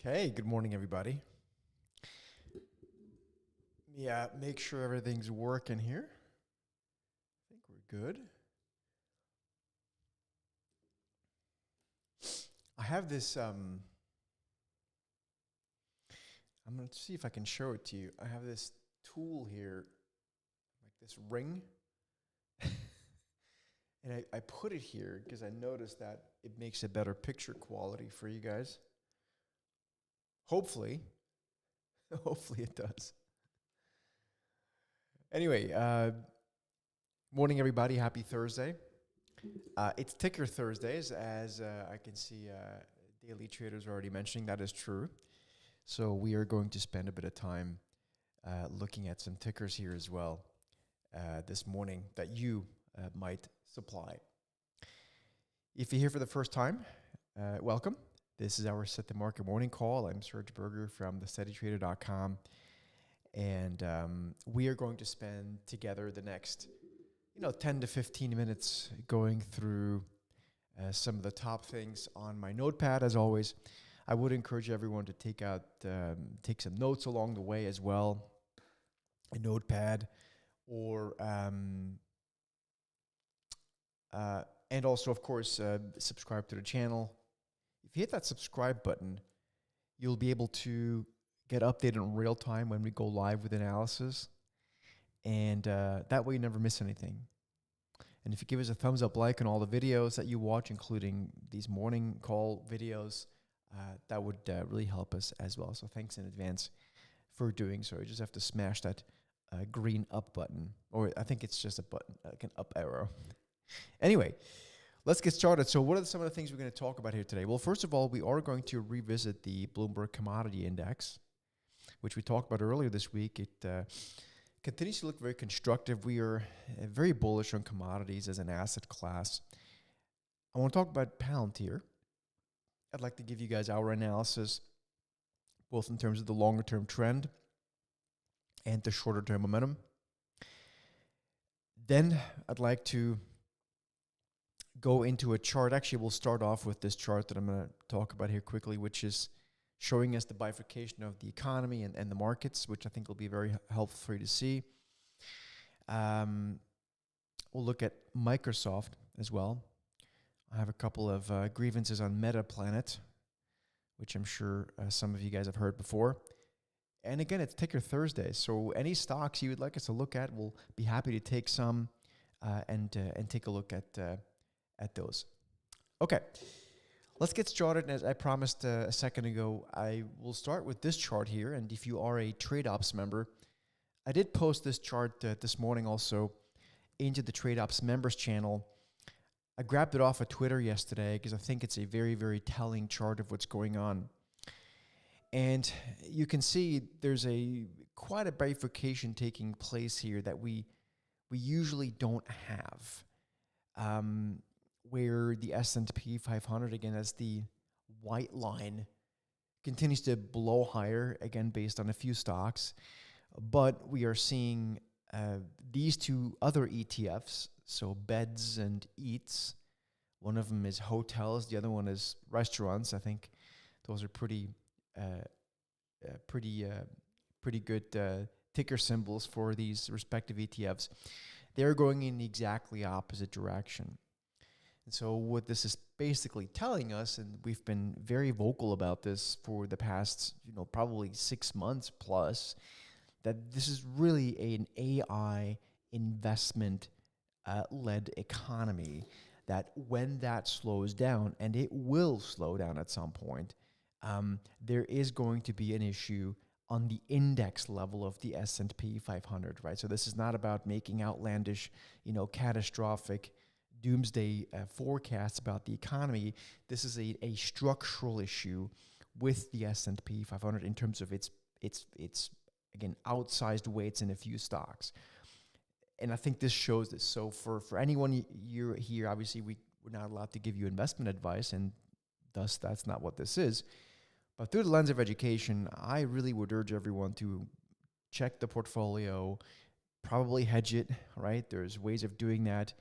Okay, good morning, everybody. Yeah, make sure everything's working here. I think we're good. I have this, I'm going to see if I can show it to you. I have this tool here, like this ring. And I put it here because I noticed that it makes a better picture quality for you guys. Hopefully. Hopefully it does. Anyway, morning, everybody. Happy Thursday. It's Ticker Thursdays, as I can see daily traders are already mentioning. That is true. So we are going to spend a bit of time looking at some tickers here as well this morning that you might supply. If you're here for the first time, welcome. This is our Set the Market morning call. I'm Serge Berger from thesteadytrader.com. And we are going to spend together the next 10 to 15 minutes going through some of the top things on my notepad. As always, I would encourage everyone to take some notes along the way as well, a notepad, or and also, of course, subscribe to the channel. If you hit that subscribe button, you'll be able to get updated in real time when we go live with analysis, and that way you never miss anything. And if you give us a thumbs up like on all the videos that you watch, including these morning call videos, that would really help us as well. So thanks in advance for doing so. You just have to smash that green up button, or I think it's just a button, like an up arrow. Anyway, let's get started. So what are some of the things we're going to talk about here today? Well, first of all, we are going to revisit the Bloomberg Commodity Index, which we talked about earlier this week. It continues to look very constructive. We are very bullish on commodities as an asset class. I want to talk about Palantir. I'd like to give you guys our analysis, both in terms of the longer-term trend and the shorter-term momentum. Then I'd like to go into a chart. Actually, we'll start off with this chart that I'm going to talk about here quickly, which is showing us the bifurcation of the economy and the markets, which I think will be very helpful for you to see. We'll look at Microsoft as well. I have a couple of grievances on Meta Planet, which I'm sure some of you guys have heard before. And again, it's Ticker Thursday, so any stocks you would like us to look at, we'll be happy to take some and take a look at those. Okay. Let's get started. As I promised a second ago, I will start with this chart here. And if you are a TradeOps member, I did post this chart this morning also into the TradeOps members channel. I grabbed it off of Twitter yesterday because I think it's a very, very telling chart of what's going on. And you can see there's quite a bifurcation taking place here that we usually don't have. Where the S&P 500, again, as the white line, continues to blow higher, again, based on a few stocks. But we are seeing these two other ETFs, so beds and eats. One of them is hotels. The other one is restaurants. I think those are pretty good ticker symbols for these respective ETFs. They're going in the exactly opposite direction. And so what this is basically telling us, and we've been very vocal about this for the past, probably 6 months plus, that this is really an AI investment led economy, that when that slows down, and it will slow down at some point, there is going to be an issue on the index level of the S&P 500, right? So this is not about making outlandish, catastrophic doomsday forecasts about the economy. This is a structural issue with the S&P 500 in terms of its again outsized weights in a few stocks. And I think this shows this. So for anyone you're here, obviously we're not allowed to give you investment advice, and thus that's not what this is. But through the lens of education, I really would urge everyone to check the portfolio, probably hedge it, right? There's ways of doing that.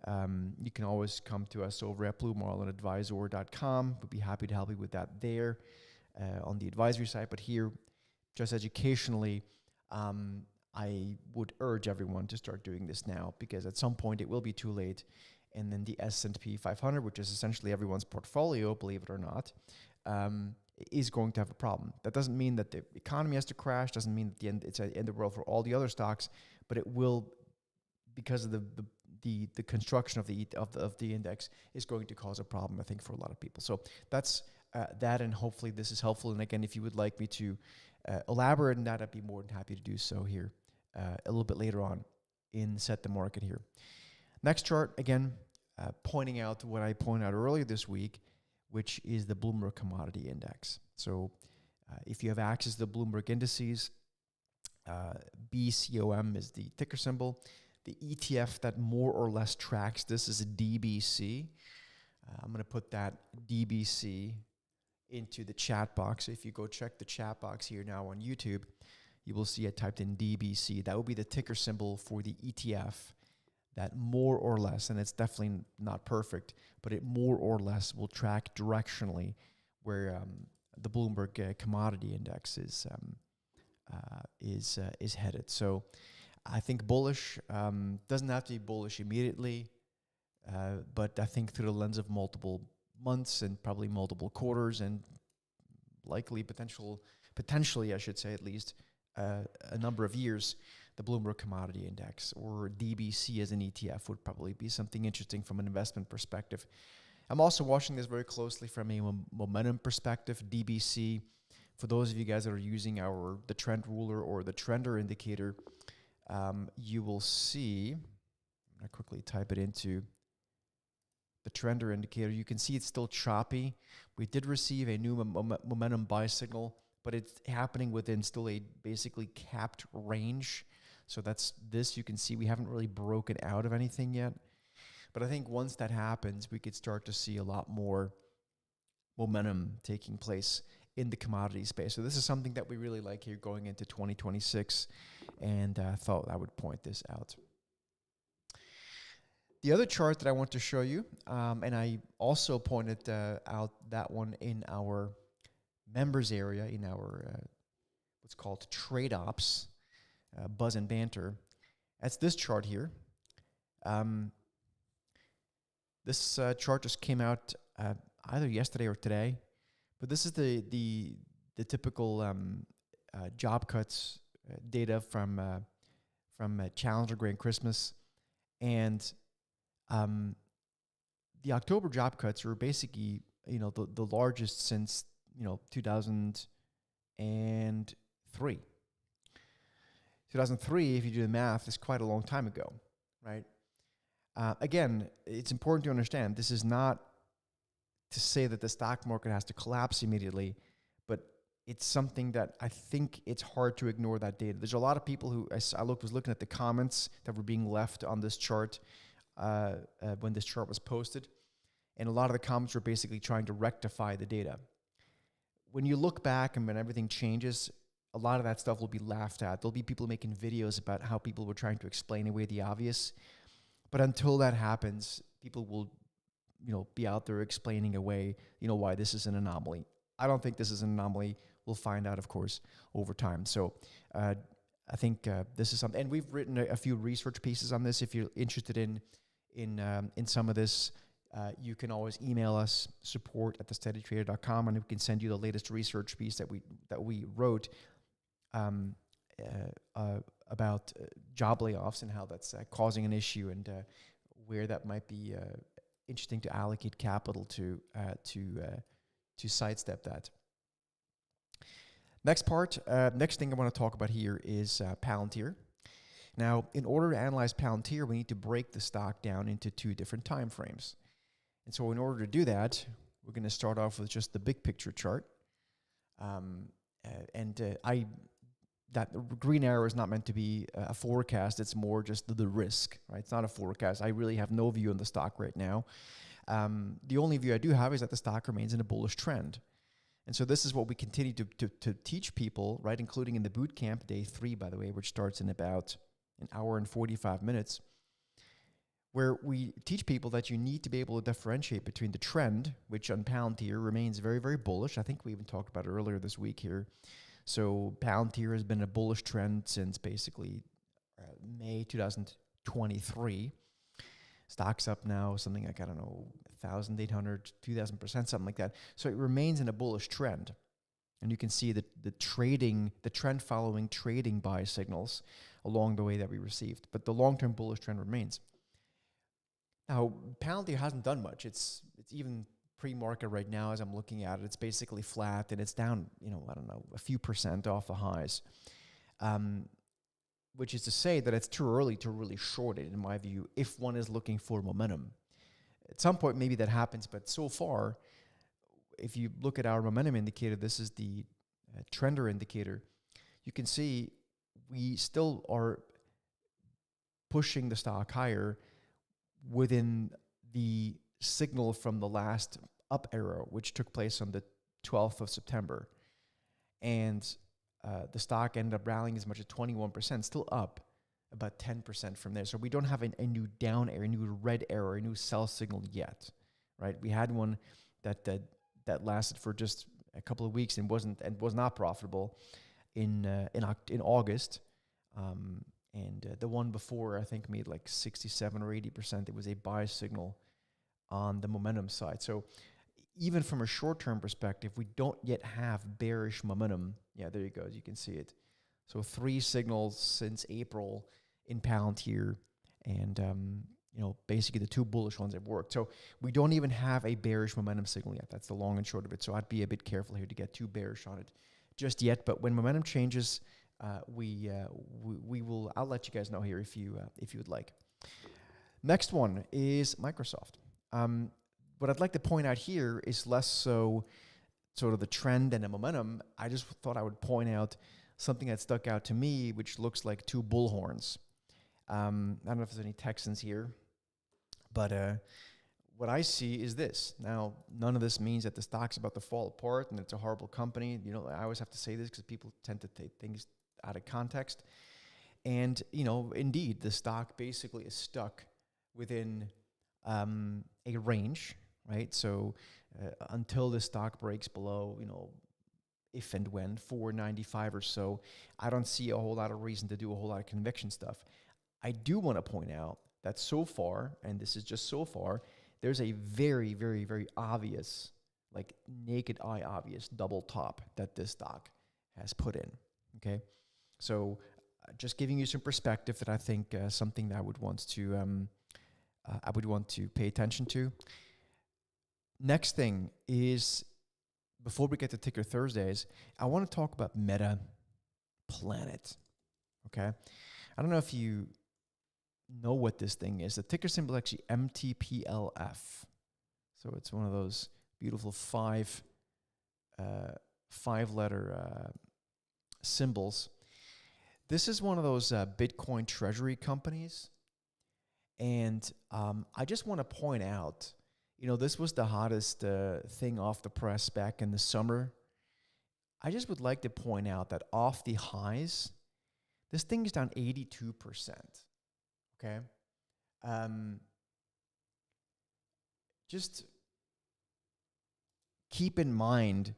You can always come to us over at bluemarlinadvisor.com. We'd be happy to help you with that there. on the advisory side. But here, just educationally, I would urge everyone to start doing this now, because at some point it will be too late. And then the S&P 500, which is essentially everyone's portfolio, believe it or not, is going to have a problem. That doesn't mean that the economy has to crash, doesn't mean that it's the end of the world for all the other stocks, but it will, because of the construction of the index, is going to cause a problem, I think, for a lot of people. So that's that, and hopefully this is helpful. And again, if you would like me to elaborate on that, I'd be more than happy to do so here a little bit later on in Set the Market here. Next chart, again, pointing out what I pointed out earlier this week, which is the Bloomberg Commodity Index. So if you have access to the Bloomberg indices, BCOM is the ticker symbol. The ETF that more or less tracks this is a DBC. I'm going to put that DBC into the chat box. If you go check the chat box here now on YouTube, you will see I typed in DBC. That would be the ticker symbol for the ETF that more or less, and it's definitely not perfect, but it more or less will track directionally where the Bloomberg Commodity Index is headed. So I think bullish. Doesn't have to be bullish immediately, but I think through the lens of multiple months and probably multiple quarters, and likely potentially I should say at least a number of years, the Bloomberg Commodity Index, or DBC as an ETF, would probably be something interesting from an investment perspective. I'm also watching this very closely from a momentum perspective. DBC, for those of you guys that are using the trend ruler or the trender indicator, you will see, I'm going to quickly type it into the trender indicator. You can see it's still choppy. We did receive a new momentum buy signal, but it's happening within still a basically capped range. So that's this. You can see we haven't really broken out of anything yet. But I think once that happens, we could start to see a lot more momentum taking place in the commodity space. So this is something that we really like here going into 2026, and I thought I would point this out. The other chart that I want to show you, and I also pointed out that one in our members area, in our what's called trade ops, buzz and banter. That's this chart here. This chart just came out either yesterday or today, but this is the typical job cuts data from Challenger Grain Christmas, and the October job cuts are basically the largest since 2003. 2003, if you do the math, is quite a long time ago, right? Again, it's important to understand this is not to say that the stock market has to collapse immediately, but it's something that I think it's hard to ignore that data. There's a lot of people who was looking at the comments that were being left on this chart when this chart was posted, and a lot of the comments were basically trying to rectify the data. When you look back and when everything changes, a lot of that stuff will be laughed at. There'll be people making videos about how people were trying to explain away the obvious. But until that happens, people will, be out there explaining away, why this is an anomaly. I don't think this is an anomaly. We'll find out, of course, over time. So I think this is something, and we've written a few research pieces on this. If you're interested in some of this, you can always email us, support@thesteadytrader.com, and we can send you the latest research piece that we wrote about job layoffs and how that's causing an issue, and where that might be interesting to allocate capital to sidestep that. Next thing I want to talk about here is Palantir. Now, in order to analyze Palantir, we need to break the stock down into two different time frames. And so in order to do that, we're going to start off with just the big picture chart. That green arrow is not meant to be a forecast. It's more just the risk, right? It's not a forecast. I really have no view on the stock right now. The only view I do have is that the stock remains in a bullish trend. And so this is what we continue to teach people, right, including in the boot camp, day 3, by the way, which starts in about an hour and 45 minutes. where we teach people that you need to be able to differentiate between the trend, which on Palantir remains very, very bullish. I think we even talked about it earlier this week here. So Palantir has been a bullish trend since basically May 2023. Stock's up now something like, I don't know, 1,800, 2,000%, something like that. So it remains in a bullish trend. And you can see that the trend following trading buy signals along the way that we received. But the long-term bullish trend remains. Now, Palantir hasn't done much. It's even pre-market right now as I'm looking at it. It's basically flat and it's down, I don't know, a few percent off the highs. Which is to say that it's too early to really short it, in my view, if one is looking for momentum. At some point, maybe that happens, but so far, if you look at our momentum indicator, this is the trender indicator, you can see we still are pushing the stock higher within the signal from the last up arrow, which took place on the 12th of September. And the stock ended up rallying as much as 21%, still up about 10% from there. So we don't have a new down arrow, a new red arrow, a new sell signal yet, right? We had one that lasted for just a couple of weeks and was not profitable in August, and the one before I think made like 67 or 80%. It was a buy signal on the momentum side. So even from a short-term perspective, we don't yet have bearish momentum. Yeah, there you go. You can see it. So 3 signals since April in Palantir, and basically the 2 bullish ones have worked. So we don't even have a bearish momentum signal yet. That's the long and short of it. So I'd be a bit careful here to get too bearish on it just yet. But when momentum changes, we will. I'll let you guys know here if you would like. Next one is Microsoft. What I'd like to point out here is less so sort of the trend and the momentum. I just thought I would point out something that stuck out to me, which looks like 2 bullhorns. I don't know if there's any Texans here, but what I see is this. Now, none of this means that the stock's about to fall apart and it's a horrible company. I always have to say this because people tend to take things out of context. And, indeed, the stock basically is stuck within a range, right? So until the stock breaks below, if and when 495 or so, I don't see a whole lot of reason to do a whole lot of conviction stuff. I do want to point out that so far, and this is just so far, there's a very, very, very obvious, like naked eye obvious double top that this stock has put in, okay? So just giving you some perspective that I think something that I would want to pay attention to. Next thing is, before we get to Ticker Thursdays, I want to talk about Meta Planet, okay? I don't know if you know what this thing is. The ticker symbol is actually MTPLF. So it's one of those beautiful five-letter symbols. This is one of those Bitcoin treasury companies. And I just want to point out, this was the hottest thing off the press back in the summer. I just would like to point out that off the highs, this thing is down 82%. Okay? Just keep in mind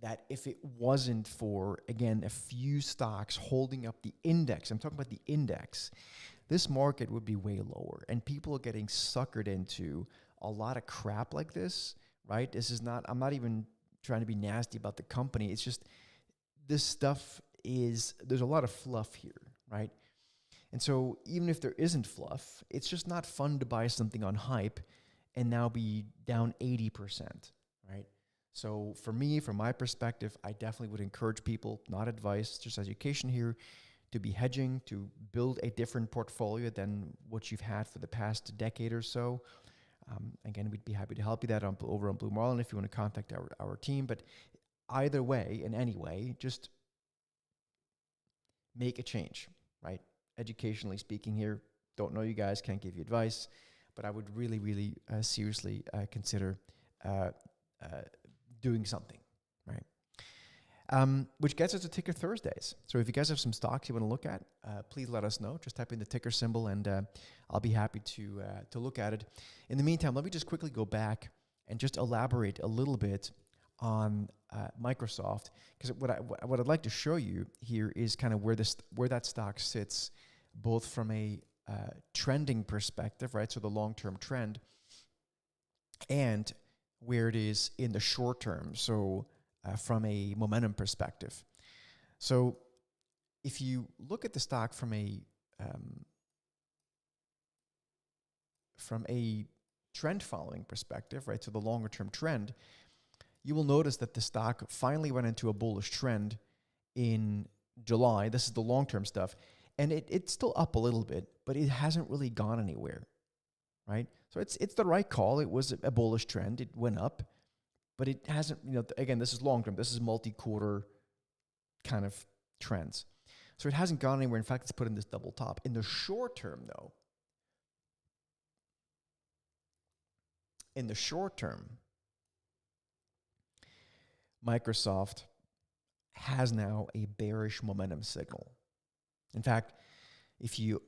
that if it wasn't for, again, a few stocks holding up the index, I'm talking about the index, this market would be way lower. And people are getting suckered into a lot of crap like this, right? I'm not even trying to be nasty about the company. It's just, this stuff there's a lot of fluff here, right? And so even if there isn't fluff, it's just not fun to buy something on hype and now be down 80%, right? So for me, from my perspective, I definitely would encourage people, not advice, just education here, to be hedging, to build a different portfolio than what you've had for the past decade or so. Again, we'd be happy to help you that over on Blue Marlin if you want to contact our team. But either way, in any way, just make a change, right? Educationally speaking here, don't know you guys, can't give you advice, but I would really, really seriously consider doing something, right? Which gets us to Ticker Thursdays. So if you guys have some stocks you want to look at, please let us know. Just type in the ticker symbol, and I'll be happy to look at it. In the meantime, let me just quickly go back and just elaborate a little bit on Microsoft, because what I'd like to show you here is kind of where that stock sits, both from a trending perspective, right? So the long-term trend, and where it is in the short term. So from a momentum perspective. So if you look at the stock from a trend following perspective, right, so the longer term trend, you will notice that the stock finally went into a bullish trend in July. This is the long term stuff. And it's still up a little bit, but it hasn't really gone anywhere, right? So it's the right call. It was a bullish trend. It went up. But it hasn't, again, this is long term. This is multi-quarter kind of trends. So it hasn't gone anywhere. In fact, it's put in this double top. In the short term, though, Microsoft has now a bearish momentum signal. In fact, if you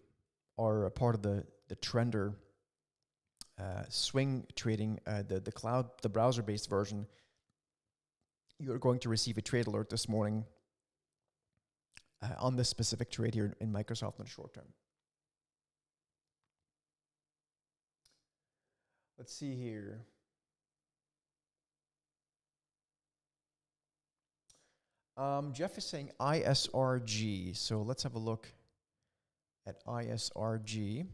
are a part of the trender swing trading, the browser-based version, you're going to receive a trade alert this morning on this specific trade here in Microsoft in the short term. Let's see here. Jeff is saying ISRG. So let's have a look at ISRG.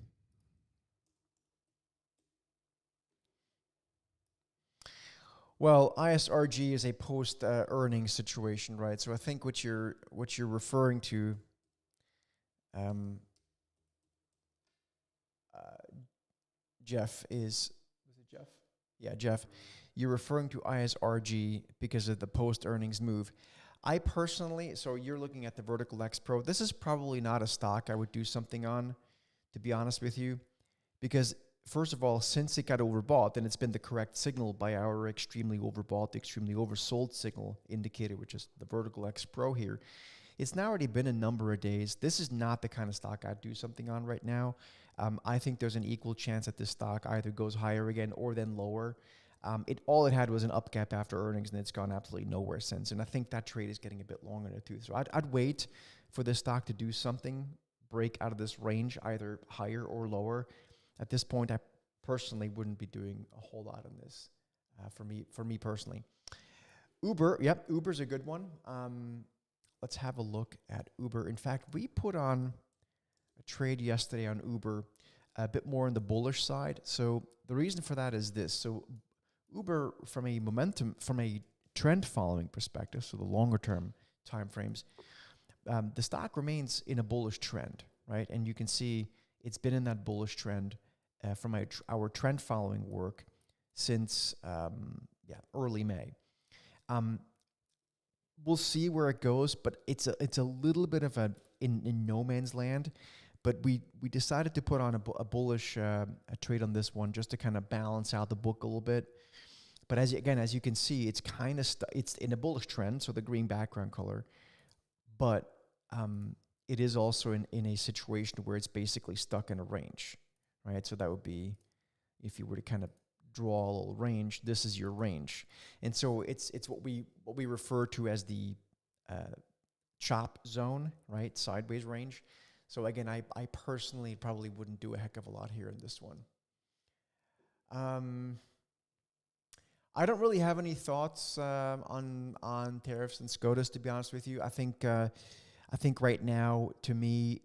Well, ISRG is a post-earnings situation, right? So I think what you're referring to, Jeff was it Jeff? Yeah, Jeff. You're referring to ISRG because of the post-earnings move. I personally, so you're looking at the Vertical X Pro. This is probably not a stock I would do something on, to be honest with you, because first of all, since it got overbought, then it's been the correct signal by our extremely overbought, extremely oversold signal indicator, which is the Vertical X Pro here. It's now already been a number of days. This is not the kind of stock I'd do something on right now. I think there's an equal chance that this stock either goes higher again or then lower. All it had was an up gap after earnings, and it's gone absolutely nowhere since. And I think that trade is getting a bit long in the tooth. So I'd wait for this stock to do something, break out of this range, either higher or lower. At this point, I personally wouldn't be doing a whole lot on this for me personally. Uber, yep, Uber's a good one. Let's have a look at Uber. In fact, we put on a trade yesterday on Uber, a bit more on the bullish side. So the reason for that is this. So Uber, from a trend following perspective, so the longer term time frames, the stock remains in a bullish trend, right? And you can see it's been in that bullish trend from our trend following work since early May. We'll see where it goes, but it's a little bit of in no man's land. But we decided to put on a bullish a trade on this one just to kind of balance out the book a little bit. But as you can see, it's kind of it's in a bullish trend, so the green background color. But it is also in a situation where it's basically stuck in a range, right? So that would be, if you were to kind of draw a little range, this is your range. And so it's what we refer to as the chop zone, right? Sideways range. So again, I personally probably wouldn't do a heck of a lot here in this one. I don't really have any thoughts on tariffs and SCOTUS, to be honest with you. I think right now, to me,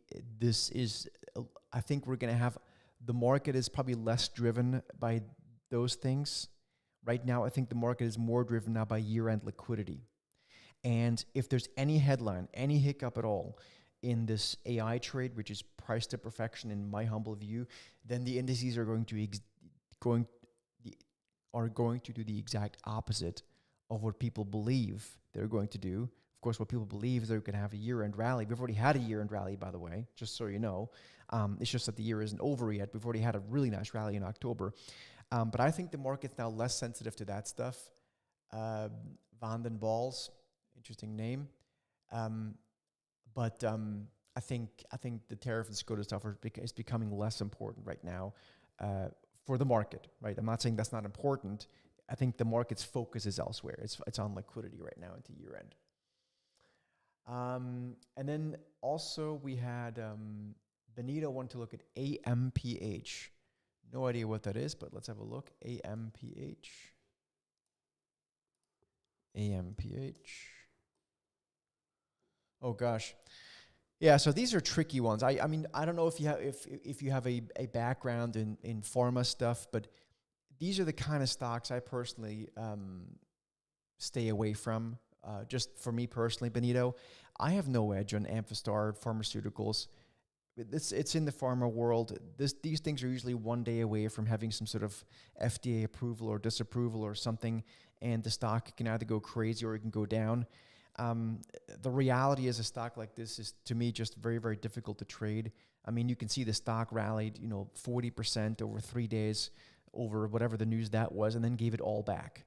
I think we're going to have, the market is probably less driven by those things. Right now, I think the market is more driven now by year-end liquidity. And if there's any headline, any hiccup at all in this AI trade, which is priced to perfection in my humble view, then the indices are going to do the exact opposite of what people believe they're going to do. Of course, what people believe is they're going to have a year-end rally. We've already had a year-end rally, by the way, just so you know. It's just that the year isn't over yet. We've already had a really nice rally in October. But I think the market's now less sensitive to that stuff. Van den Waals, interesting name. But I think the tariff and SCOTUS stuff is becoming less important right now for the market. Right, I'm not saying that's not important. I think the market's focus is elsewhere. It's on liquidity right now into year end. And then also we had Benito wanted to look at AMPH. No idea what that is, but let's have a look. AMPH. AMPH. Oh gosh. Yeah, so these are tricky ones. I mean, I don't know if you have a background in pharma stuff, but these are the kind of stocks I personally stay away from. Just for me personally, Benito, I have no edge on Amphastar Pharmaceuticals. It's in the pharma world. These things are usually one day away from having some sort of FDA approval or disapproval or something, and the stock can either go crazy or it can go down. The reality is a stock like this is, to me, just very, very difficult to trade. I mean, you can see the stock rallied, 40% over 3 days over whatever the news that was, and then gave it all back.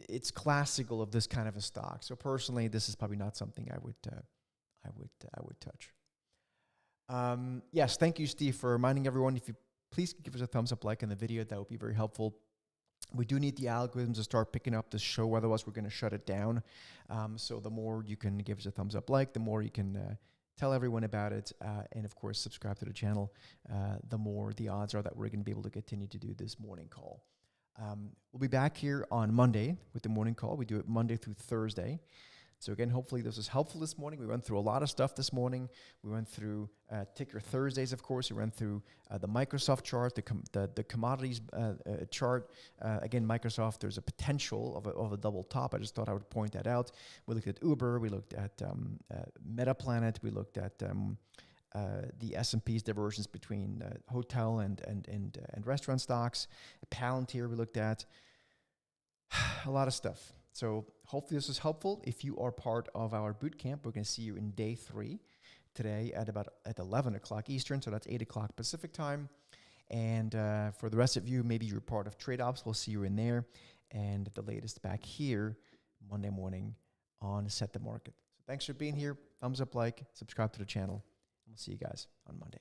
It's classical of this kind of a stock. So personally, this is probably not something I would touch. Yes, thank you, Steve, for reminding everyone. If you please give us a thumbs up, like in the video, that would be very helpful. We do need the algorithms to start picking up this show, otherwise we're going to shut it down. So the more you can give us a thumbs up, like, the more you can tell everyone about it, and of course subscribe to the channel, the more the odds are that we're going to be able to continue to do this morning call. We'll be back here on Monday with the morning call. We do it Monday through Thursday. So again, hopefully this was helpful this morning. We went through a lot of stuff this morning. We went through Ticker Thursdays, of course. We went through the Microsoft chart, the commodities chart. Again, Microsoft, there's a potential of a double top. I just thought I would point that out. We looked at Uber. We looked at Metaplanet. We looked at the S&P's divergence between hotel and restaurant stocks. Palantir we looked at. A lot of stuff. So hopefully this was helpful. If you are part of our boot camp, we're going to see you in day 3 today at 11 o'clock Eastern. So that's 8 o'clock Pacific time. And for the rest of you, maybe you're part of Trade Ops. We'll see you in there. And the latest back here Monday morning on Set the Market. So thanks for being here. Thumbs up, like, subscribe to the channel. We'll see you guys on Monday.